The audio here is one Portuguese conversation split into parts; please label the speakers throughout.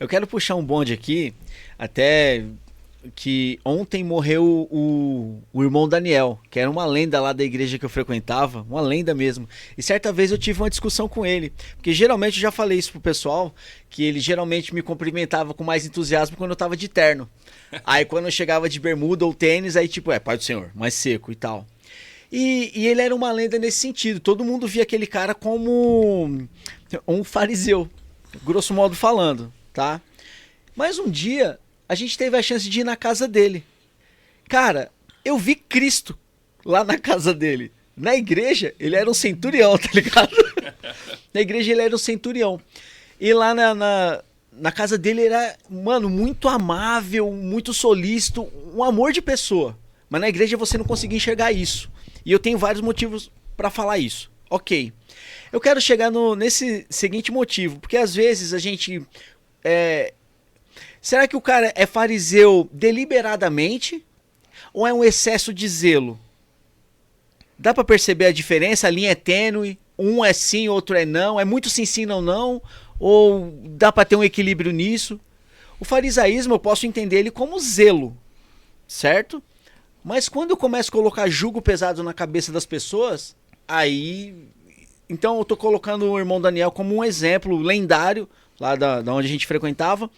Speaker 1: Eu quero puxar um bonde aqui, até que ontem morreu o irmão Daniel, que era uma lenda lá da igreja que eu frequentava, uma lenda mesmo. E certa vez eu tive uma discussão com ele, porque geralmente eu já falei isso pro pessoal, que ele geralmente me cumprimentava com mais entusiasmo quando eu tava de terno. Aí quando eu chegava de bermuda ou tênis, aí tipo, Pai do Senhor, mais seco e tal. E ele era uma lenda nesse sentido, todo mundo via aquele cara como um fariseu, grosso modo falando, tá? Mas um dia a gente teve a chance de ir na casa dele. Cara, eu vi Cristo lá na casa dele. Na igreja, ele era um centurião, tá ligado? Na igreja ele era um centurião. E lá na casa dele era, mano, muito amável, muito solícito, um amor de pessoa. Mas na igreja você não conseguia enxergar isso. E eu tenho vários motivos pra falar isso. Ok. Eu quero chegar nesse seguinte motivo, porque às vezes a gente... Será que o cara é fariseu deliberadamente ou é um excesso de zelo? Dá pra perceber a diferença? A linha é tênue, um é sim, outro é não, é muito sim não não, ou dá pra ter um equilíbrio nisso? O farisaísmo eu posso entender ele como zelo, certo? Mas quando eu começo a colocar jugo pesado na cabeça das pessoas, aí... Então eu tô colocando o irmão Daniel como um exemplo lendário, lá da onde a gente frequentava,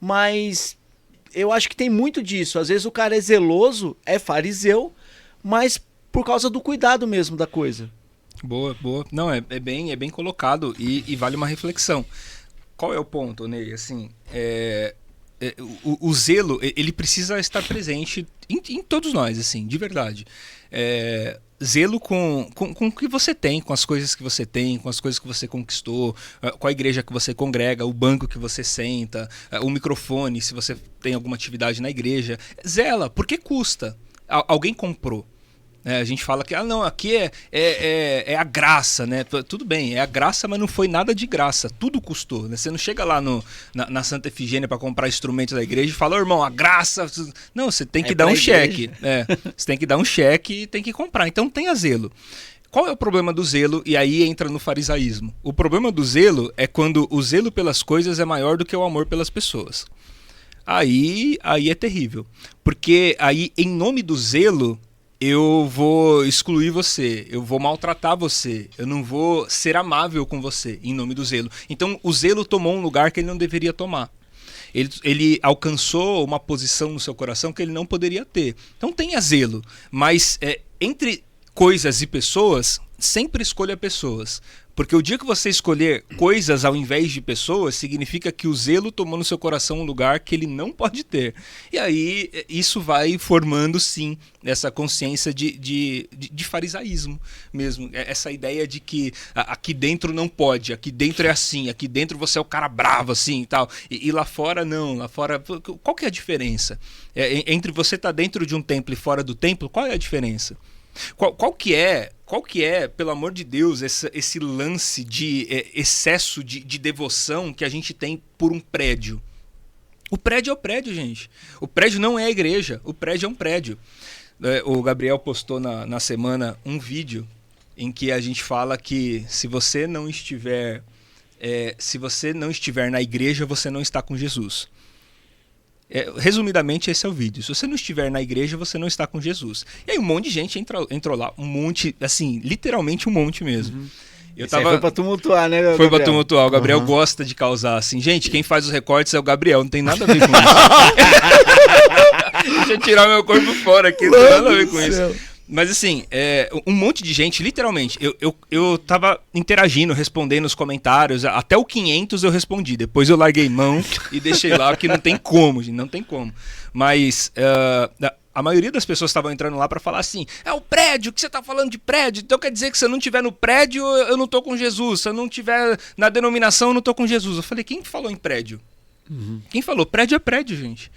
Speaker 1: mas eu acho que tem muito disso. Às vezes o cara é zeloso, é fariseu, mas por causa do cuidado mesmo da coisa.
Speaker 2: Boa, boa. Não, é bem colocado e vale uma reflexão. Qual é o ponto, Ney? Assim, o zelo, ele precisa estar presente em todos nós, assim, de verdade. Zelo com o que você tem, com as coisas que você tem, com as coisas que você conquistou, com a igreja que você congrega, o banco que você senta, o microfone, se você tem alguma atividade na igreja. Zela, porque custa. Alguém comprou. A gente fala que não, aqui é a graça, né? Tudo bem, é a graça, mas não foi nada de graça, tudo custou, né? Você não chega lá na Santa Efigênia para comprar instrumentos da igreja e fala, irmão, a graça... Não, você tem que dar um cheque. Você tem que dar um cheque e tem que comprar, então tenha zelo. Qual é o problema do zelo? E aí entra no farisaísmo. O problema do zelo é quando o zelo pelas coisas é maior do que o amor pelas pessoas. Aí é terrível, porque aí em nome do zelo eu vou excluir você, eu vou maltratar você, eu não vou ser amável com você em nome do zelo. Então o zelo tomou um lugar que ele não deveria tomar. Ele alcançou uma posição no seu coração que ele não poderia ter. Então tenha zelo, mas entre coisas e pessoas, sempre escolha pessoas. Porque o dia que você escolher coisas ao invés de pessoas, significa que o zelo tomou no seu coração um lugar que ele não pode ter. E aí isso vai formando, sim, essa consciência de farisaísmo mesmo. Essa ideia de que aqui dentro não pode, aqui dentro é assim, aqui dentro você é o cara bravo assim e tal. E lá fora não, lá fora... Qual que é a diferença? Entre você estar dentro de um templo e fora do templo, qual é a diferença? Qual que é, pelo amor de Deus, esse lance de excesso de devoção que a gente tem por um prédio? O prédio é o prédio, gente. O prédio não é a igreja, o prédio é um prédio. O Gabriel postou na semana um vídeo em que a gente fala que se você não estiver na igreja, você não está com Jesus. Resumidamente, esse é o vídeo. Se você não estiver na igreja, você não está com Jesus. E aí um monte de gente entrou lá, um monte, assim, literalmente um monte mesmo.
Speaker 1: Uhum. Foi pra tumultuar, né, Gabriel?
Speaker 2: Foi pra tumultuar. O Gabriel gosta de causar, assim. Gente, quem faz os recortes é o Gabriel, não tem nada a ver com isso. Deixa eu tirar meu corpo fora aqui, não tem nada a ver com isso. Mas assim, um monte de gente, literalmente, eu tava interagindo, respondendo os comentários, até o 500 eu respondi, depois eu larguei mão e deixei lá, porque não tem como, gente, não tem como. Mas a maioria das pessoas estavam entrando lá pra falar assim, é o prédio, que você tá falando de prédio, então quer dizer que se eu não estiver no prédio, eu não tô com Jesus, se eu não estiver na denominação, eu não tô com Jesus. Eu falei, quem falou em prédio? Quem falou? Prédio é prédio, gente.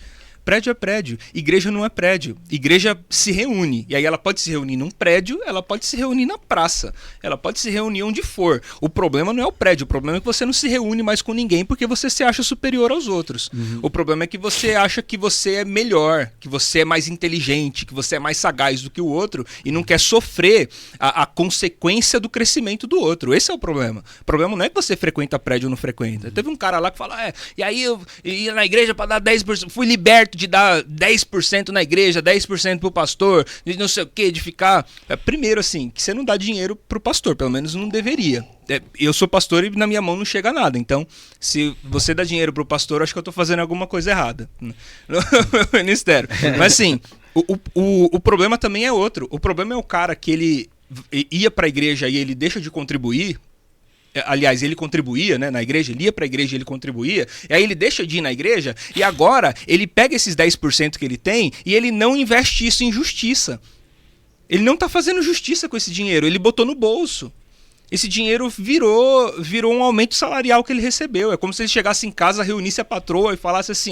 Speaker 2: Prédio é prédio, igreja não é prédio. Igreja se reúne, e aí ela pode se reunir num prédio, ela pode se reunir na praça, ela pode se reunir onde for. O problema não é o prédio, o problema é que você não se reúne mais com ninguém porque você se acha superior aos outros. O problema é que você acha que você é melhor, que você é mais inteligente, que você é mais sagaz do que o outro e não quer sofrer a consequência do crescimento do outro. Esse é o problema. O problema não é que você frequenta prédio ou não frequenta. Teve um cara lá que fala, e aí eu ia na igreja para dar 10%, fui liberto de dar 10% na igreja, 10% pro pastor, de não sei o que, de ficar... Primeiro, assim, que você não dá dinheiro pro pastor, pelo menos não deveria. Eu sou pastor e na minha mão não chega nada. Então, se você dá dinheiro pro pastor, acho que eu tô fazendo alguma coisa errada no ministério. Mas assim, o problema também é outro. O problema é o cara que ele ia pra igreja e ele deixa de contribuir. Aliás, ele contribuía, né, na igreja, ele ia pra igreja e ele contribuía, e aí ele deixa de ir na igreja, e agora ele pega esses 10% que ele tem e ele não investe isso em justiça. Ele não tá fazendo justiça com esse dinheiro, ele botou no bolso. Esse dinheiro virou um aumento salarial que ele recebeu. É como se ele chegasse em casa, reunisse a patroa e falasse assim,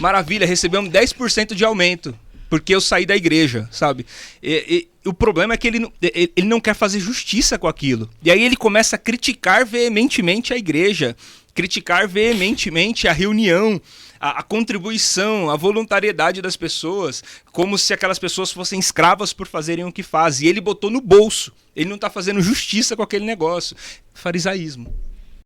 Speaker 2: maravilha, recebemos 10% de aumento, porque eu saí da igreja, sabe? O problema é que ele não quer fazer justiça com aquilo. E aí ele começa a criticar veementemente a igreja, criticar veementemente a reunião, a contribuição, a voluntariedade das pessoas, como se aquelas pessoas fossem escravas por fazerem o que fazem. E ele botou no bolso. Ele não está fazendo justiça com aquele negócio. Farisaísmo.